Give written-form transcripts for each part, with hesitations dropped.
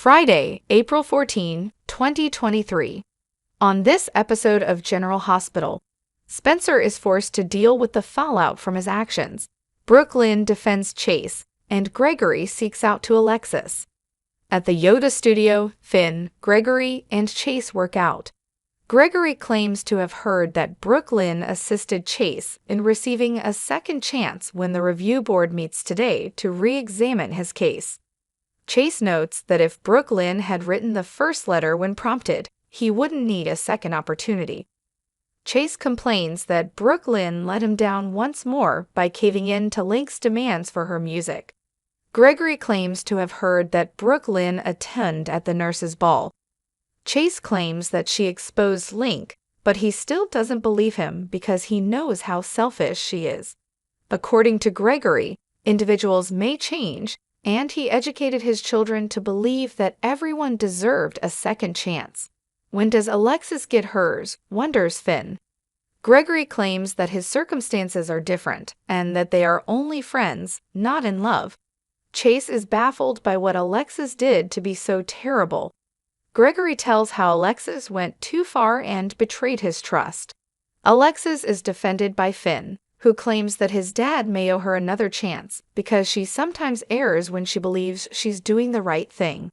Friday, April 14, 2023. On this episode of General Hospital, Spencer is forced to deal with the fallout from his actions. Brooklyn defends Chase, and Gregory seeks out to Alexis. At the Yoda studio, Finn, Gregory, and Chase work out. Gregory claims to have heard that Brooklyn assisted Chase in receiving a second chance when the review board meets today to re-examine his case. Chase notes that if Brooklyn had written the first letter when prompted, he wouldn't need a second opportunity. Chase complains that Brooklyn let him down once more by caving in to Link's demands for her music. Gregory claims to have heard that Brooklyn attended at the nurse's ball. Chase claims that she exposed Link, but he still doesn't believe him because he knows how selfish she is. According to Gregory, individuals may change, and he educated his children to believe that everyone deserved a second chance. When does Alexis get hers, wonders Finn. Gregory claims that his circumstances are different and that they are only friends, not in love. Chase is baffled by what Alexis did to be so terrible. Gregory tells how Alexis went too far and betrayed his trust. Alexis is defended by Finn, who claims that his dad may owe her another chance because she sometimes errs when she believes she's doing the right thing.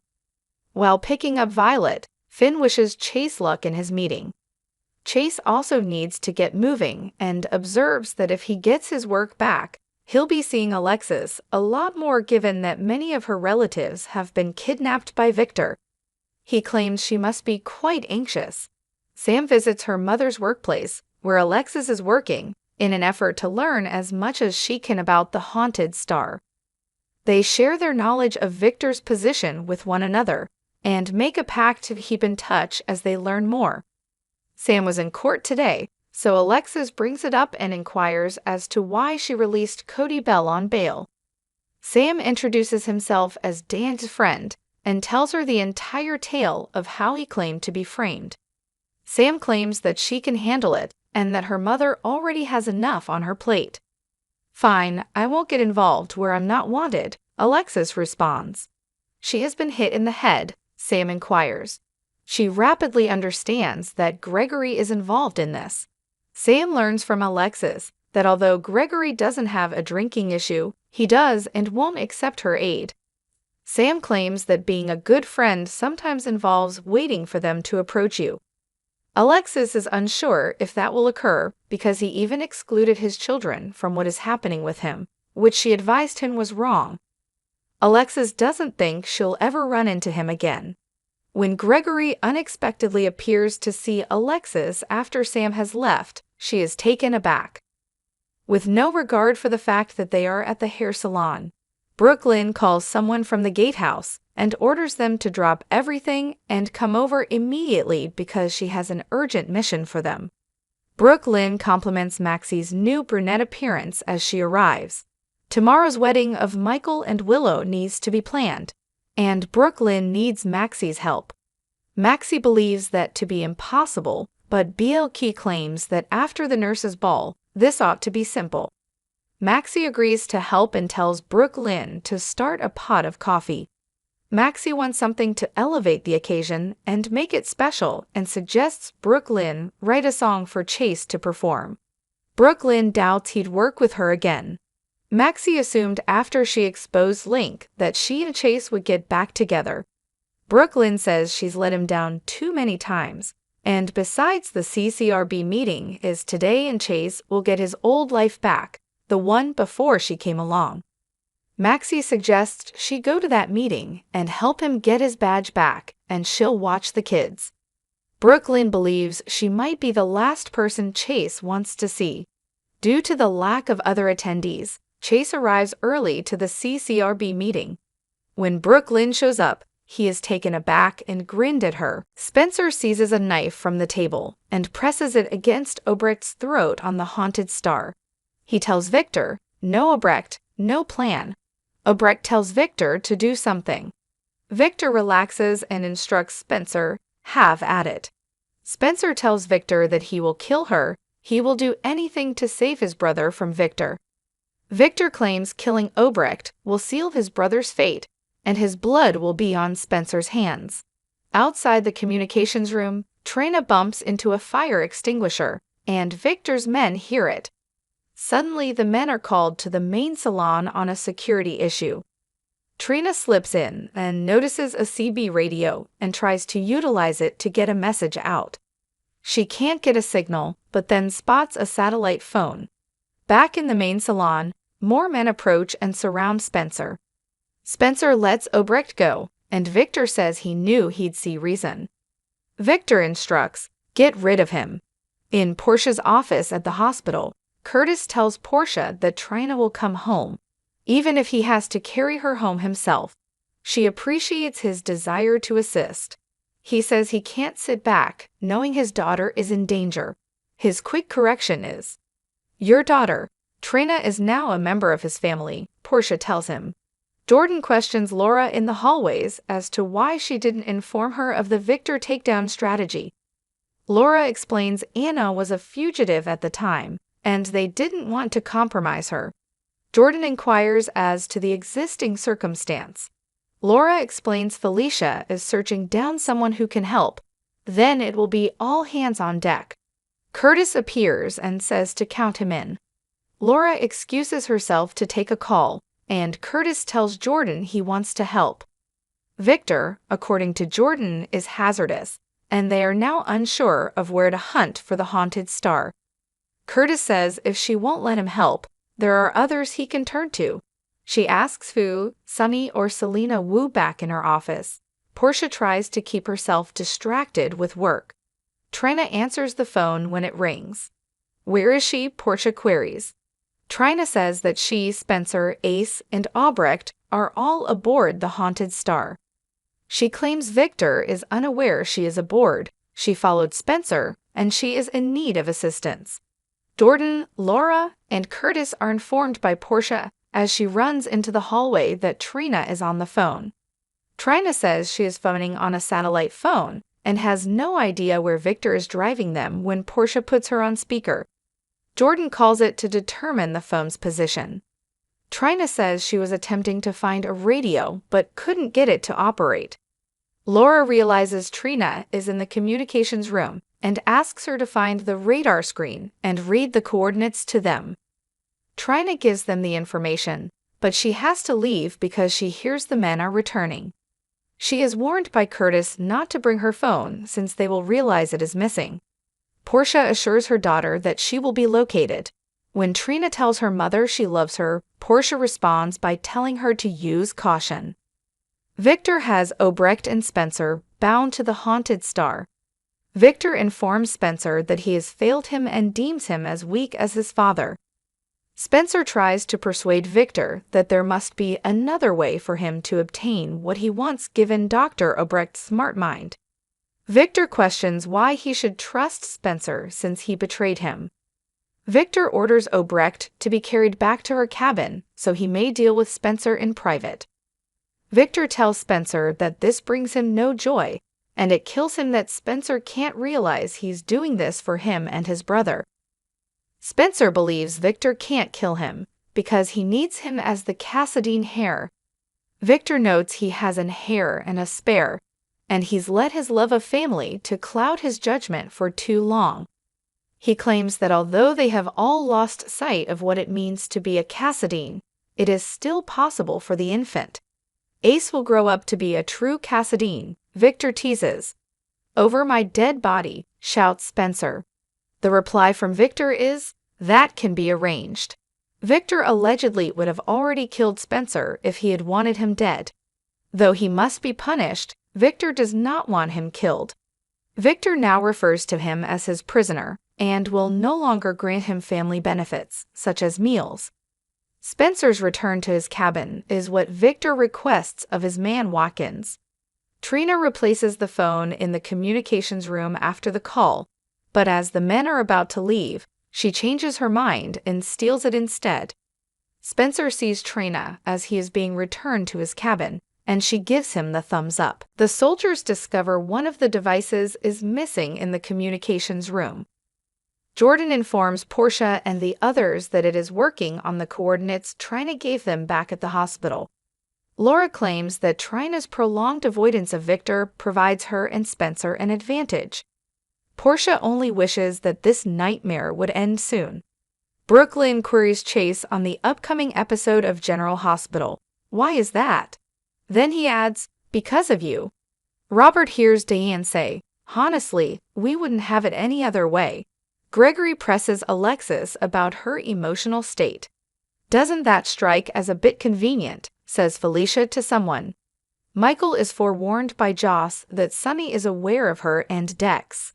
While picking up Violet, Finn wishes Chase luck in his meeting. Chase also needs to get moving and observes that if he gets his work back, he'll be seeing Alexis a lot more given that many of her relatives have been kidnapped by Victor. He claims she must be quite anxious. Sam visits her mother's workplace, where Alexis is working, in an effort to learn as much as she can about the haunted star. They share their knowledge of Victor's position with one another, and make a pact to keep in touch as they learn more. Sam was in court today, so Alexis brings it up and inquires as to why she released Cody Bell on bail. Sam introduces himself as Dan's friend and tells her the entire tale of how he claimed to be framed. Sam claims that she can handle it and that her mother already has enough on her plate. "Fine, I won't get involved where I'm not wanted," Alexis responds. "She has been hit in the head," Sam inquires. She rapidly understands that Gregory is involved in this. Sam learns from Alexis that although Gregory doesn't have a drinking issue, he does and won't accept her aid. Sam claims that being a good friend sometimes involves waiting for them to approach you. Alexis is unsure if that will occur because he even excluded his children from what is happening with him, which she advised him was wrong. Alexis doesn't think she'll ever run into him again. When Gregory unexpectedly appears to see Alexis after Sam has left, she is taken aback. With no regard for the fact that they are at the hair salon, Brooklyn calls someone from the gatehouse and orders them to drop everything and come over immediately because she has an urgent mission for them. Brooklyn compliments Maxie's new brunette appearance as she arrives. Tomorrow's wedding of Michael and Willow needs to be planned, and Brooklyn needs Maxie's help. Maxie believes that to be impossible, but BLK claims that after the nurse's ball, this ought to be simple. Maxie agrees to help and tells Brooklyn to start a pot of coffee. Maxie wants something to elevate the occasion and make it special and suggests Brooklyn write a song for Chase to perform. Brooklyn doubts he'd work with her again. Maxie assumed after she exposed Link that she and Chase would get back together. Brooklyn says she's let him down too many times, and besides the CCRB meeting is today and Chase will get his old life back, the one before she came along. Maxie suggests she go to that meeting and help him get his badge back, and she'll watch the kids. Brooklyn believes she might be the last person Chase wants to see. Due to the lack of other attendees, Chase arrives early to the CCRB meeting. When Brooklyn shows up, he is taken aback and grinned at her. Spencer seizes a knife from the table and presses it against Obrecht's throat on the haunted star. He tells Victor, "No, Obrecht, no plan." Obrecht tells Victor to do something. Victor relaxes and instructs Spencer, "Have at it." Spencer tells Victor that he will kill her. He will do anything to save his brother from Victor. Victor claims killing Obrecht will seal his brother's fate, and his blood will be on Spencer's hands. Outside the communications room, Trina bumps into a fire extinguisher, and Victor's men hear it. Suddenly, the men are called to the main salon on a security issue. Trina slips in and notices a CB radio and tries to utilize it to get a message out. She can't get a signal, but then spots a satellite phone. Back in the main salon, more men approach and surround Spencer. Spencer lets Obrecht go, and Victor says he knew he'd see reason. Victor instructs, "Get rid of him." In Portia's office at the hospital, Curtis tells Portia that Trina will come home, even if he has to carry her home himself. She appreciates his desire to assist. He says he can't sit back, knowing his daughter is in danger. His quick correction is, "Your daughter." Trina is now a member of his family, Portia tells him. Jordan questions Laura in the hallways as to why she didn't inform her of the Victor takedown strategy. Laura explains Anna was a fugitive at the time, and they didn't want to compromise her. Jordan inquires as to the existing circumstance. Laura explains Felicia is searching down someone who can help. Then it will be all hands on deck. Curtis appears and says to count him in. Laura excuses herself to take a call, and Curtis tells Jordan he wants to help. Victor, according to Jordan, is hazardous, and they are now unsure of where to hunt for the haunted star. Curtis says if she won't let him help, there are others he can turn to. She asks Fu, Sunny, or Selena Wu back in her office. Portia tries to keep herself distracted with work. Trina answers the phone when it rings. "Where is she?" Portia queries. Trina says that she, Spencer, Ace, and Albrecht are all aboard the haunted star. She claims Victor is unaware she is aboard. She followed Spencer, and she is in need of assistance. Jordan, Laura, and Curtis are informed by Portia as she runs into the hallway that Trina is on the phone. Trina says she is phoning on a satellite phone and has no idea where Victor is driving them when Portia puts her on speaker. Jordan calls it to determine the phone's position. Trina says she was attempting to find a radio but couldn't get it to operate. Laura realizes Trina is in the communications room and asks her to find the radar screen and read the coordinates to them. Trina gives them the information, but she has to leave because she hears the men are returning. She is warned by Curtis not to bring her phone since they will realize it is missing. Portia assures her daughter that she will be located. When Trina tells her mother she loves her, Portia responds by telling her to use caution. Victor has Obrecht and Spencer bound to the haunted star. Victor informs Spencer that he has failed him and deems him as weak as his father. Spencer tries to persuade Victor that there must be another way for him to obtain what he wants given Dr. Obrecht's smart mind. Victor questions why he should trust Spencer since he betrayed him. Victor orders Obrecht to be carried back to her cabin so he may deal with Spencer in private. Victor tells Spencer that this brings him no joy, and it kills him that Spencer can't realize he's doing this for him and his brother. Spencer believes Victor can't kill him because he needs him as the Cassadine heir. Victor notes he has an heir and a spare, and he's let his love of family to cloud his judgment for too long. He claims that although they have all lost sight of what it means to be a Cassadine, it is still possible for the infant. Ace will grow up to be a true Cassadine, Victor teases. "Over my dead body," shouts Spencer. The reply from Victor is, "That can be arranged." Victor allegedly would have already killed Spencer if he had wanted him dead. Though he must be punished, Victor does not want him killed. Victor now refers to him as his prisoner and will no longer grant him family benefits, such as meals. Spencer's return to his cabin is what Victor requests of his man Watkins. Trina replaces the phone in the communications room after the call, but as the men are about to leave, she changes her mind and steals it instead. Spencer sees Trina as he is being returned to his cabin, and she gives him the thumbs up. The soldiers discover one of the devices is missing in the communications room. Jordan informs Portia and the others that it is working on the coordinates Trina gave them back at the hospital. Laura claims that Trina's prolonged avoidance of Victor provides her and Spencer an advantage. Portia only wishes that this nightmare would end soon. Brooklyn queries Chase on the upcoming episode of General Hospital. Why is that? Then he adds, because of you. Robert hears Diane say, honestly, we wouldn't have it any other way. Gregory presses Alexis about her emotional state. Doesn't that strike as a bit convenient, says Felicia to someone. Michael is forewarned by Joss that Sunny is aware of her and Dex.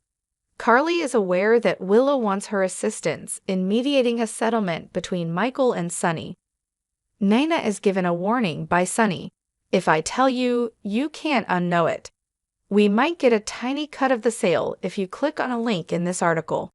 Carly is aware that Willow wants her assistance in mediating a settlement between Michael and Sunny. Naina is given a warning by Sunny. If I tell you, you can't unknow it. We might get a tiny cut of the sale if you click on a link in this article.